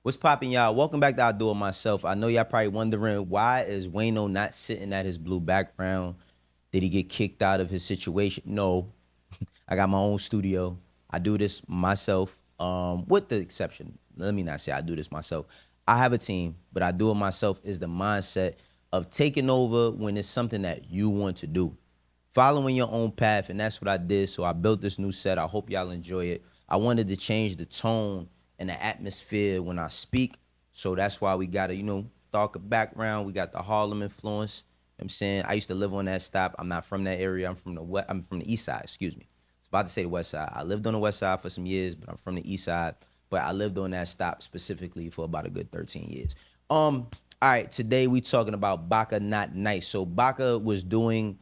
What's poppin', y'all? Welcome back to I Do It Myself. I know y'all probably wondering, why is Wayno not sitting at his blue background? Did he get kicked out of his situation? No. I got my own studio. I do this myself, with the exception. Let me not say I do this myself. I have a team, but I do it myself is the mindset of taking over when it's something that you want to do. Following your own path, and that's what I did. So I built this new set. I hope y'all enjoy it. I wanted to change the tone and the atmosphere when I speak. So that's why we got a, darker background. We got the Harlem influence. You know what I'm saying, I used to live on that stop. I'm not from that area. I'm from the east side, excuse me. I was about to say the west side. I lived on the west side for some years, but I'm from the east side. But I lived on that stop specifically for about a good 13 years. All right, today we talking about Baka Not Nice. So Baka was doing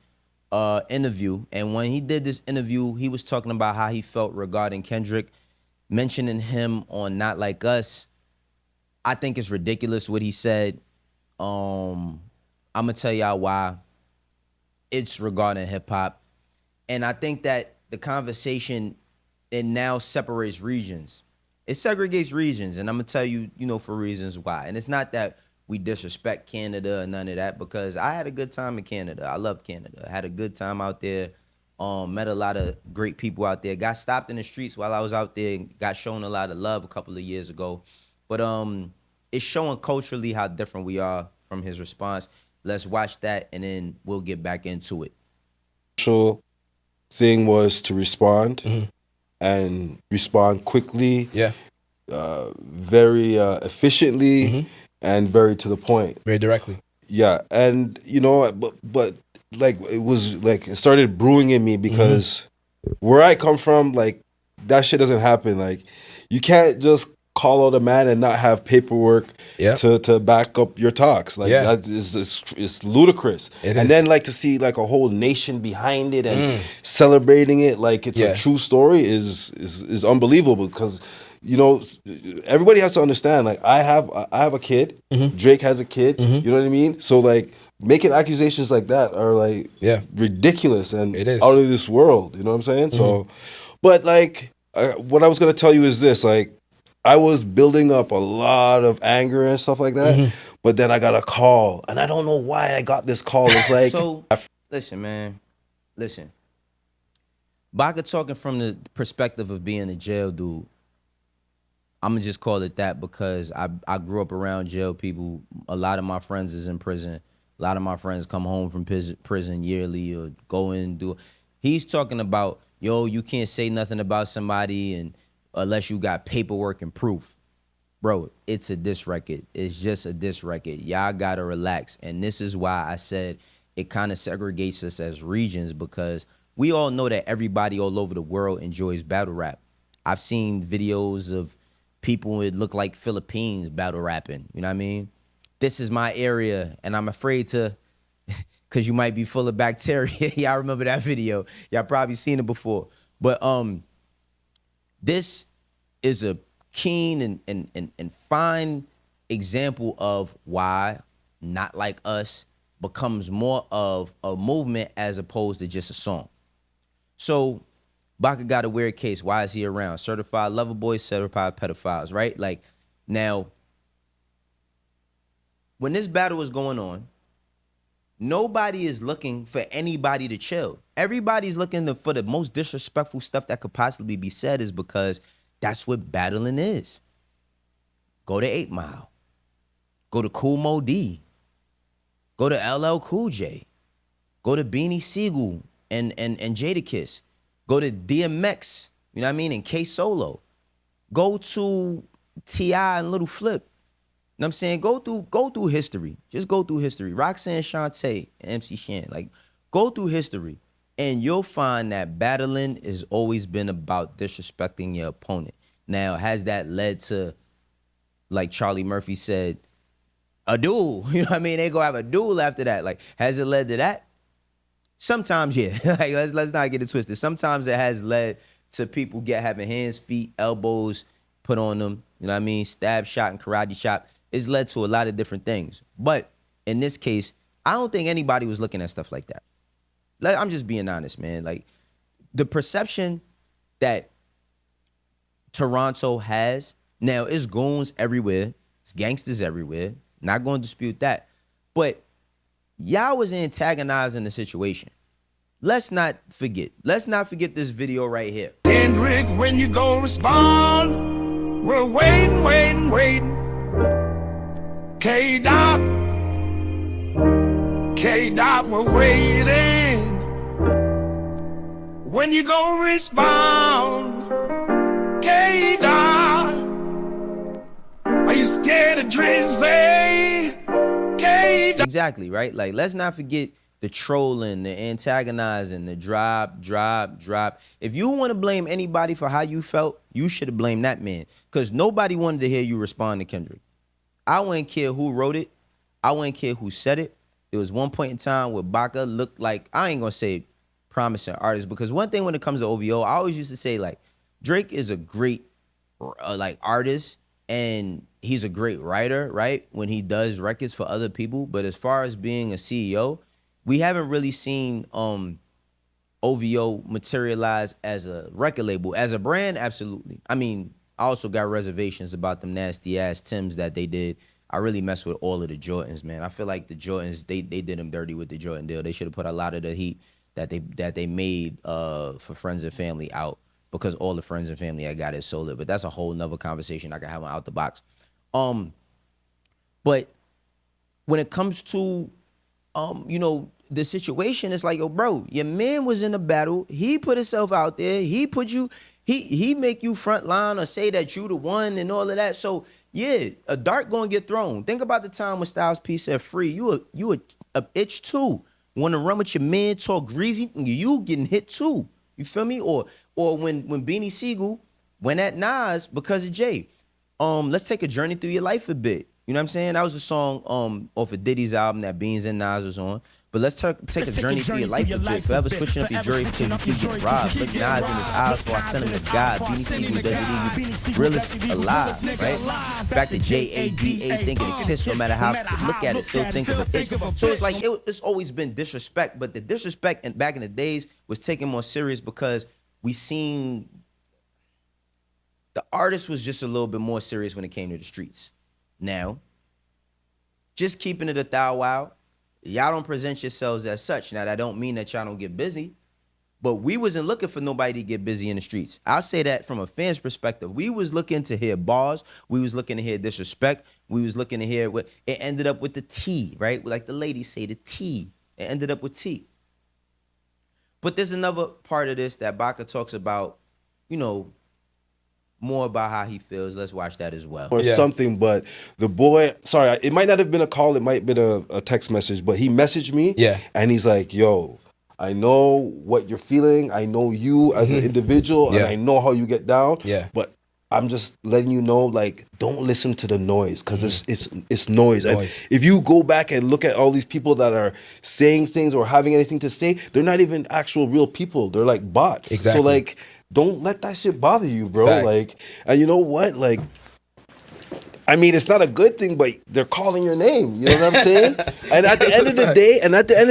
interview, and when he did this interview, he was talking about how he felt regarding Kendrick, mentioning him on Not Like Us. I think it's ridiculous what he said. I'm gonna tell y'all why. It's regarding hip hop, and I think that the conversation, it now separates regions. It segregates regions, and I'm gonna tell you, for reasons why. And it's not that we disrespect Canada or none of that, because I had a good time in Canada. I loved Canada. I had a good time out there. Met a lot of great people out there. Got stopped in the streets while I was out there. Got shown a lot of love a couple of years ago. But it's showing culturally how different we are from his response. Let's watch that, and then we'll get back into it. Initial thing was to respond and respond quickly, Yeah. very efficiently, and very to the point. Very directly. Yeah, and but like it was like it started brewing in me because where I come from, like that shit doesn't happen. Like you can't just call out a man and not have paperwork Yeah. to back up your talks. Like Yeah. that is ludicrous. It and is. then like to see like a whole nation behind it and celebrating it like it's Yeah. a true story is unbelievable because everybody has to understand, like I have a kid, Drake has a kid, you know what I mean? So like making accusations like that are like Yeah. ridiculous and It is. out of this world, you know what I'm saying? So but like what I was going to tell you is this, like I was building up a lot of anger and stuff like that, but then I got a call and I don't know why I got this call. It's like So listen, man. Listen. Baka talking from the perspective of being a jail dude. I'm gonna just call it that because I grew up around jail people. A lot of my friends is in prison. A lot of my friends come home from prison yearly or go in and do. He's talking about, you can't say nothing about somebody and unless you got paperwork and proof. Bro, it's a diss record. It's just a diss record. Y'all gotta relax. And this is why I said it kind of segregates us as regions, because we all know that everybody all over the world enjoys battle rap. I've seen videos of people that look like Philippines battle rapping. You know what I mean? This is my area, and I'm afraid to, because you might be full of bacteria. Y'all remember that video. Y'all probably seen it before. But this is a keen and fine example of why Not Like Us becomes more of a movement as opposed to just a song. So Baka got a weird case. Why is he around? Certified lover boys, certified pedophiles, right? Like, now, when this battle is going on, nobody is looking for anybody to chill. Everybody's looking for the most disrespectful stuff that could possibly be said, is because that's what battling is. Go to 8 Mile. Go to Cool Mo D. Go to LL Cool J. Go to Beanie Siegel and Jadakiss. Go to DMX, you know what I mean, and K Solo. Go to T.I. and Little Flip. You know what I'm saying? Go through history. Just go through history. Roxanne Shante and MC Shan. Like, go through history. And you'll find that battling has always been about disrespecting your opponent. Now, has that led to, like Charlie Murphy said, a duel? You know what I mean? They go have a duel after that. Like, has it led to that? Sometimes, yeah. Like, let's not get it twisted. Sometimes it has led to people having hands, feet, elbows put on them. You know what I mean? Stab shot and karate chop. It's led to a lot of different things. But in this case, I don't think anybody was looking at stuff like that. Like, I'm just being honest, man. Like, the perception that Toronto has Now, it's goons everywhere. It's gangsters everywhere. Not going to dispute that. But y'all was antagonizing the situation. Let's not forget. Let's not forget this video right here. Kendrick, when you gonna respond? We're waiting. K-Dot, we're waiting. When you gonna respond? K-Dot, are you scared of Drizzy? K-Dot. Exactly, right? Like, let's not forget the trolling, the antagonizing, the drop. If you want to blame anybody for how you felt, you should have blamed that man. Because nobody wanted to hear you respond to Kendrick. I wouldn't care who wrote it. I wouldn't care who said it. There was one point in time where Baka looked like, I ain't going to say promising artist, because one thing when it comes to OVO, I always used to say, like, Drake is a great like artist, and he's a great writer, right? When he does records for other people. But as far as being a CEO, we haven't really seen OVO materialize as a record label. As a brand, absolutely. I mean, I also got reservations about them nasty ass Timbs that they did. I really mess with all of the Jordans, man. I feel like the Jordans, they did them dirty with the Jordan deal. They should have put a lot of the heat that they made for friends and family out, because all the friends and family I got is sold it. But that's a whole nother conversation I can have on Out the Box. But when it comes to you know, the situation, it's like, yo, bro, your man was in a battle. He put himself out there. He put you, he make you front line or say that you the one and all of that. So yeah, a dart gonna get thrown. Think about the time when Styles P said free. You a itch too. Want to run with your man, talk greasy, you getting hit too. You feel me? Or when Beanie Siegel went at Nas because of Jay. Let's take a journey through your life a bit. You know what I'm saying? That was a song off of Diddy's album that Beans and Nas was on. But let's take a journey through your life a bit. Forever switching up your jury because you keep getting robbed. Look Nas in his eyes before I send him to God. Beanie Siegel doesn't even realest alive, right? Back to J-A-D-A, thinking of Kiss, no matter how I look at it, still think of it. So it's like, it's always been disrespect, but the disrespect back in the days was taken more serious because we seen the artist was just a little bit more serious when it came to the streets. Now, just keeping it a thou wow, y'all don't present yourselves as such. Now, that don't mean that y'all don't get busy, but we wasn't looking for nobody to get busy in the streets. I'll say that from a fan's perspective. We was looking to hear bars. We was looking to hear disrespect. We was looking to hear what it ended up with the T, right? Like the ladies say, the T. It ended up with T. But there's another part of this that Baka talks about, you know, more about how he feels. Let's watch that as well. Or something, but the boy, sorry, it might not have been a call, it might have been a text message, but he messaged me, and he's like, yo, I know what you're feeling, I know you as an individual, and I know how you get down, but I'm just letting you know, like, don't listen to the noise, because it's noise. And if you go back and look at all these people that are saying things or having anything to say, they're not even actual real people, they're like bots. Exactly. So like, don't let that shit bother you, bro. Facts. Like, and you know what? Like, I mean, it's not a good thing, but they're calling your name. You know what I'm saying? And at the end of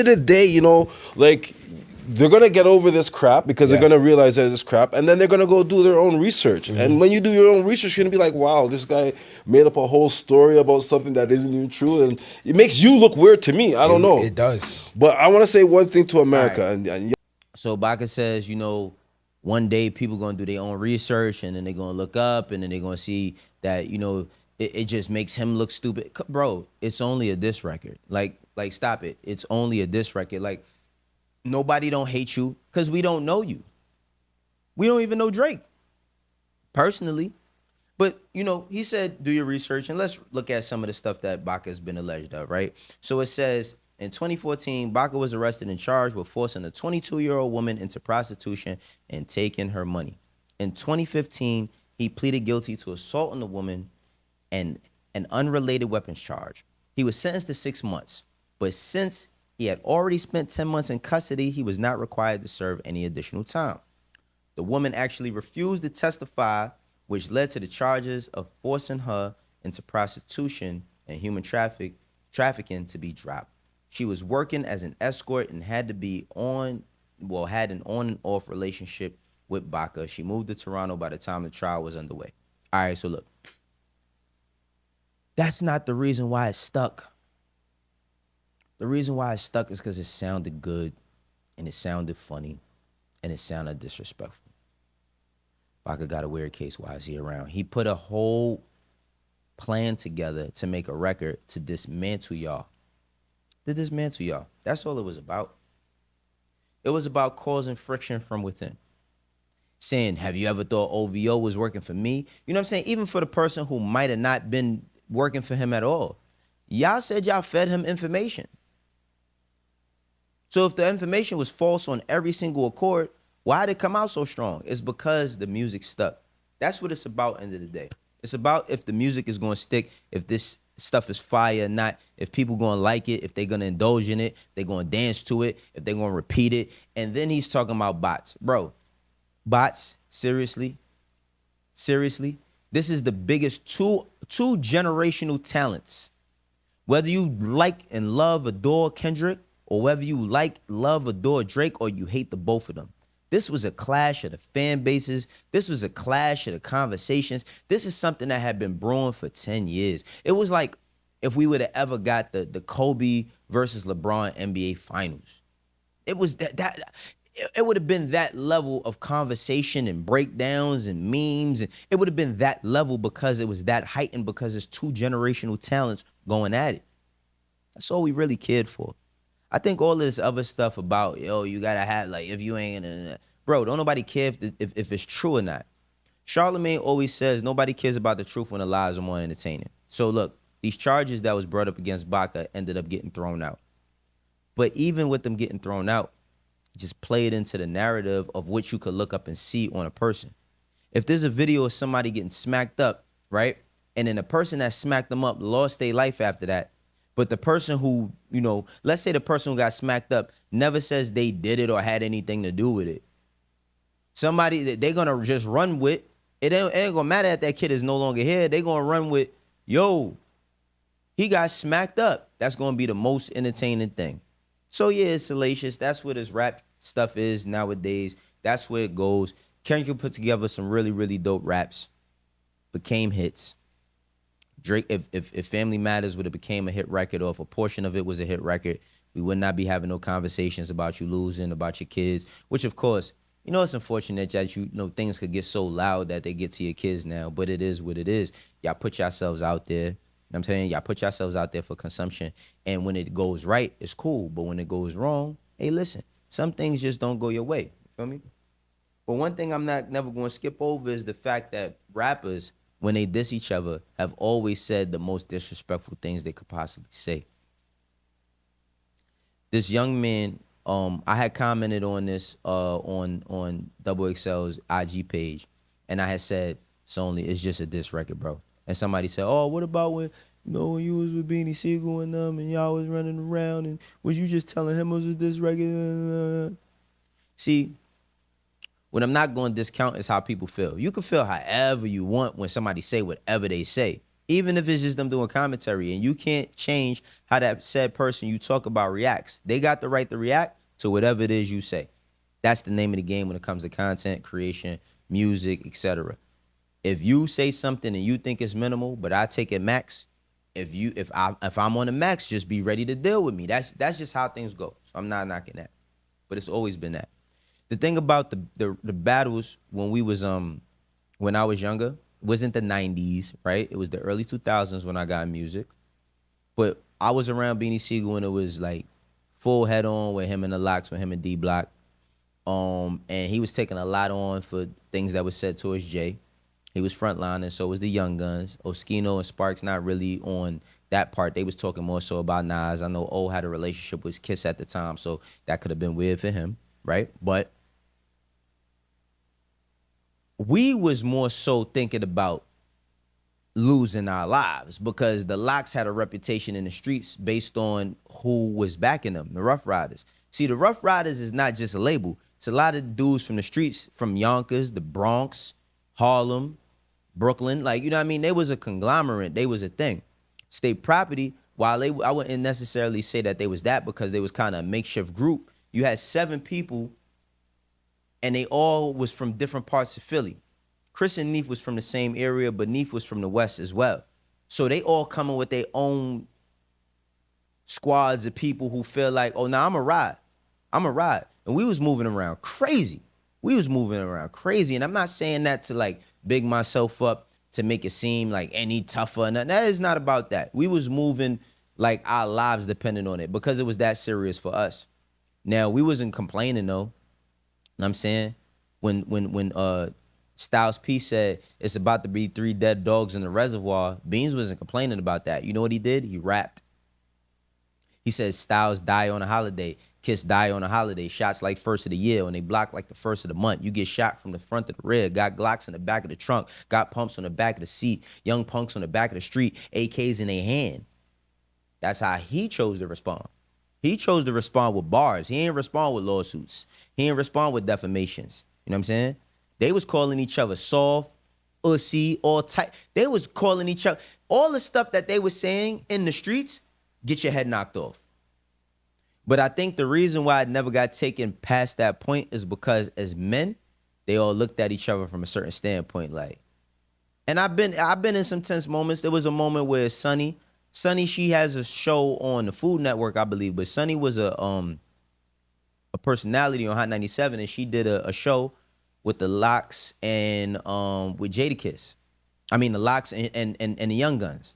the day, you know, like, they're gonna get over this crap because they're gonna realize that it's crap, and then they're gonna go do their own research. And when you do your own research, you're gonna be like, wow, this guy made up a whole story about something that isn't even true, and it makes you look weird to me. I don't know. It does. But I want to say one thing to America, and so Baka says, you know, one day people gonna do their own research, and then they're gonna look up, and then they're gonna see that, you know, it just makes him look stupid. Bro, it's only a diss record. Like stop it. It's only a diss record. Like, nobody don't hate you because we don't know you. We don't even know Drake personally. But, you know, he said, do your research, and let's look at some of the stuff that Baka's been alleged of, right? So it says, in 2014, Baka was arrested and charged with forcing a 22-year-old woman into prostitution and taking her money. In 2015, he pleaded guilty to assaulting a woman and an unrelated weapons charge. He was sentenced to 6 months, but since he had already spent 10 months in custody, he was not required to serve any additional time. The woman actually refused to testify, which led to the charges of forcing her into prostitution and human trafficking to be dropped. She was working as an escort and had an on and off relationship with Baka. She moved to Toronto by the time the trial was underway. All right, so look, That's not the reason why it stuck. The reason why it stuck is because it sounded good and it sounded funny and it sounded disrespectful. Baka got a weird case. Why is he around? He put a whole plan together to make a record to dismantle y'all. To dismantle y'all. That's all it was about. It was about causing friction from within. Saying, have you ever thought OVO was working for me? You know what I'm saying? Even for the person who might have not been working for him at all. Y'all said y'all fed him information. So if the information was false on every single accord, why did it come out so strong? It's because the music stuck. That's what it's about, end of the day. It's about if the music is going to stick, if this stuff is fire or not, if people going to like it, if they're going to indulge in it, they're going to dance to it, if they're going to repeat it. And then he's talking about bots. Bro, bots, seriously? Seriously? This is the biggest two generational talents. Whether you like and love, adore Kendrick, or whether you like, love, adore Drake, or you hate the both of them. This was a clash of the fan bases. This was a clash of the conversations. This is something that had been brewing for 10 years. It was like if we would have ever got the Kobe versus LeBron NBA finals. It was it would have been that level of conversation and breakdowns and memes. And it would have been that level because it was that heightened because it's two generational talents going at it. That's all we really cared for. I think all this other stuff about, yo, you gotta have, like, if you ain't, bro, don't nobody care if it's true or not. Charlemagne always says nobody cares about the truth when the lies are more entertaining. So look, these charges that was brought up against Baka ended up getting thrown out. But even with them getting thrown out, just play it into the narrative of what you could look up and see on a person. If there's a video of somebody getting smacked up, right? And then the person that smacked them up lost their life after that, but the person who, you know, let's say the person who got smacked up never says they did it or had anything to do with it. Somebody that they're going to just run with, it ain't going to matter that that kid is no longer here. They're going to run with, yo, he got smacked up. That's going to be the most entertaining thing. So, yeah, it's salacious. That's what his rap stuff is nowadays. That's where it goes. Kendrick put together some really, really dope raps. Became hits. Drake, if Family Matters would have became a hit record, or if a portion of it was a hit record, we would not be having no conversations about you losing, about your kids, which, of course, you know, it's unfortunate that you know things could get so loud that they get to your kids now, but it is what it is. Y'all put yourselves out there. You know what I'm saying? Y'all put yourselves out there for consumption. And when it goes right, it's cool. But when it goes wrong, hey, listen, some things just don't go your way. You feel me? But one thing I'm never going to skip over is the fact that rappers, when they diss each other, have always said the most disrespectful things they could possibly say. This young man, I had commented on this on Double XL's IG page, and I had said, it's just a diss record, bro. And somebody said, oh, what about when, you know, when you was with Beanie Siegel and them and y'all was running around, and was you just telling him it was a diss record? See, what I'm not going to discount is how people feel. You can feel however you want when somebody say whatever they say, even if it's just them doing commentary, and you can't change how that said person you talk about reacts. They got the right to react to whatever it is you say. That's the name of the game when it comes to content creation, music, etc. If you say something and you think it's minimal, but I take it max, if I'm on the max, just be ready to deal with me. That's just how things go. So I'm not knocking that, but it's always been that. The thing about the battles when I was younger, wasn't the 90s, right? It was the early 2000s when I got music. But I was around Beanie Siegel when it was like full head on with him and the Locks, with him and D Block. And he was taking a lot on for things that was said towards Jay. He was frontlining, so was the Young Guns. Oskino and Sparks not really on that part. They was talking more so about Nas. I know O had a relationship with Kiss at the time, so that could have been weird for him, right? But we was more so thinking about losing our lives because the Locks had a reputation in the streets based on who was backing them, the Rough Riders. See, the Rough Riders is not just a label. It's a lot of dudes from the streets, from Yonkers, the Bronx, Harlem, Brooklyn. Like, you know what I mean? They was a conglomerate. They was a thing. State Property, while I wouldn't necessarily say that they was that because they was kind of a makeshift group. You had 7 people and they all was from different parts of Philly. Chris and Neef was from the same area, but Neef was from the West as well. So they all coming with their own squads of people who feel like, oh, now I'm a ride. I'm a ride. And we was moving around crazy. We was moving around crazy. And I'm not saying that to like big myself up to make it seem like any tougher. And that is not about that. We was moving like our lives depended on it because it was that serious for us. Now, we wasn't complaining though. You know what I'm saying? When Styles P said it's about to be 3 dead dogs in the reservoir, Beans wasn't complaining about that. You know what he did? He rapped. He says Styles die on a holiday, Kiss die on a holiday, shots like first of the year when they block like the first of the month. You get shot from the front to the rear, got Glocks in the back of the trunk, got pumps on the back of the seat, young punks on the back of the street, AKs in their hand. That's how he chose to respond. He chose to respond with bars. He ain't respond with lawsuits. He ain't respond with defamations. You know what I'm saying? They was calling each other soft, ussy, all type. They was calling each other, all the stuff that they was saying in the streets, get your head knocked off. But I think the reason why it never got taken past that point is because as men, they all looked at each other from a certain standpoint. Like, and I've been in some tense moments. There was a moment where Sunny, she has a show on the Food Network, I believe, but Sunny was a personality on Hot 97, and she did a show with the Locks and with Jadakiss. I mean the Locks and the Young Guns.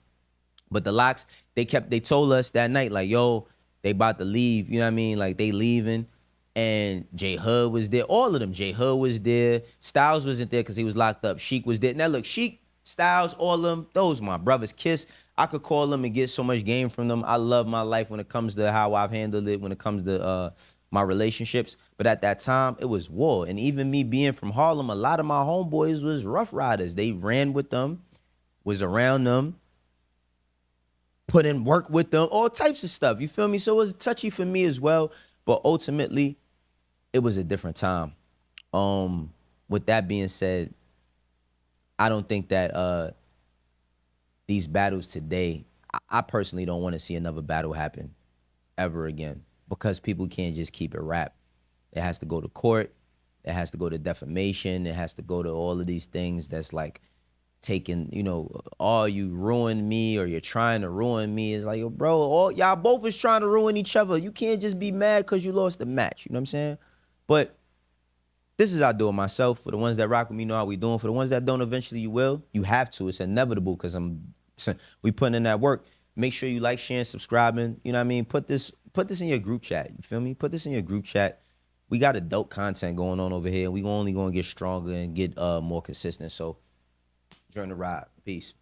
But the Locks, they told us that night, like, yo, they about to leave, you know what I mean? Like, they leaving. And J Hood was there. All of them. J Hood was there. Styles wasn't there because he was locked up. Sheik was there. Now, look, Sheik, Styles, all of them, those my brothers. Kiss, I could call them and get so much game from them. I love my life when it comes to how I've handled it, when it comes to my relationships. But at that time, it was war. And even me being from Harlem, a lot of my homeboys was Rough Riders. They ran with them, was around them, put in work with them, all types of stuff. You feel me? So it was touchy for me as well. But ultimately, it was a different time. With that being said, I don't think that these battles today, I personally don't want to see another battle happen ever again because people can't just keep it rap. It has to go to court. It has to go to defamation. It has to go to all of these things that's like taking, you know, oh, you ruined me or you're trying to ruin me. It's like, yo, bro, all y'all both is trying to ruin each other. You can't just be mad because you lost the match. You know what I'm saying? But this is how I do it myself. For the ones that rock with me know how we doing. For the ones that don't, eventually you will. You have to. It's inevitable because we putting in that work. Make sure you like, sharing, subscribing. You know what I mean? Put this in your group chat. You feel me? Put this in your group chat. We got adult content going on over here. We only going to get stronger and get more consistent. So join the ride. Peace.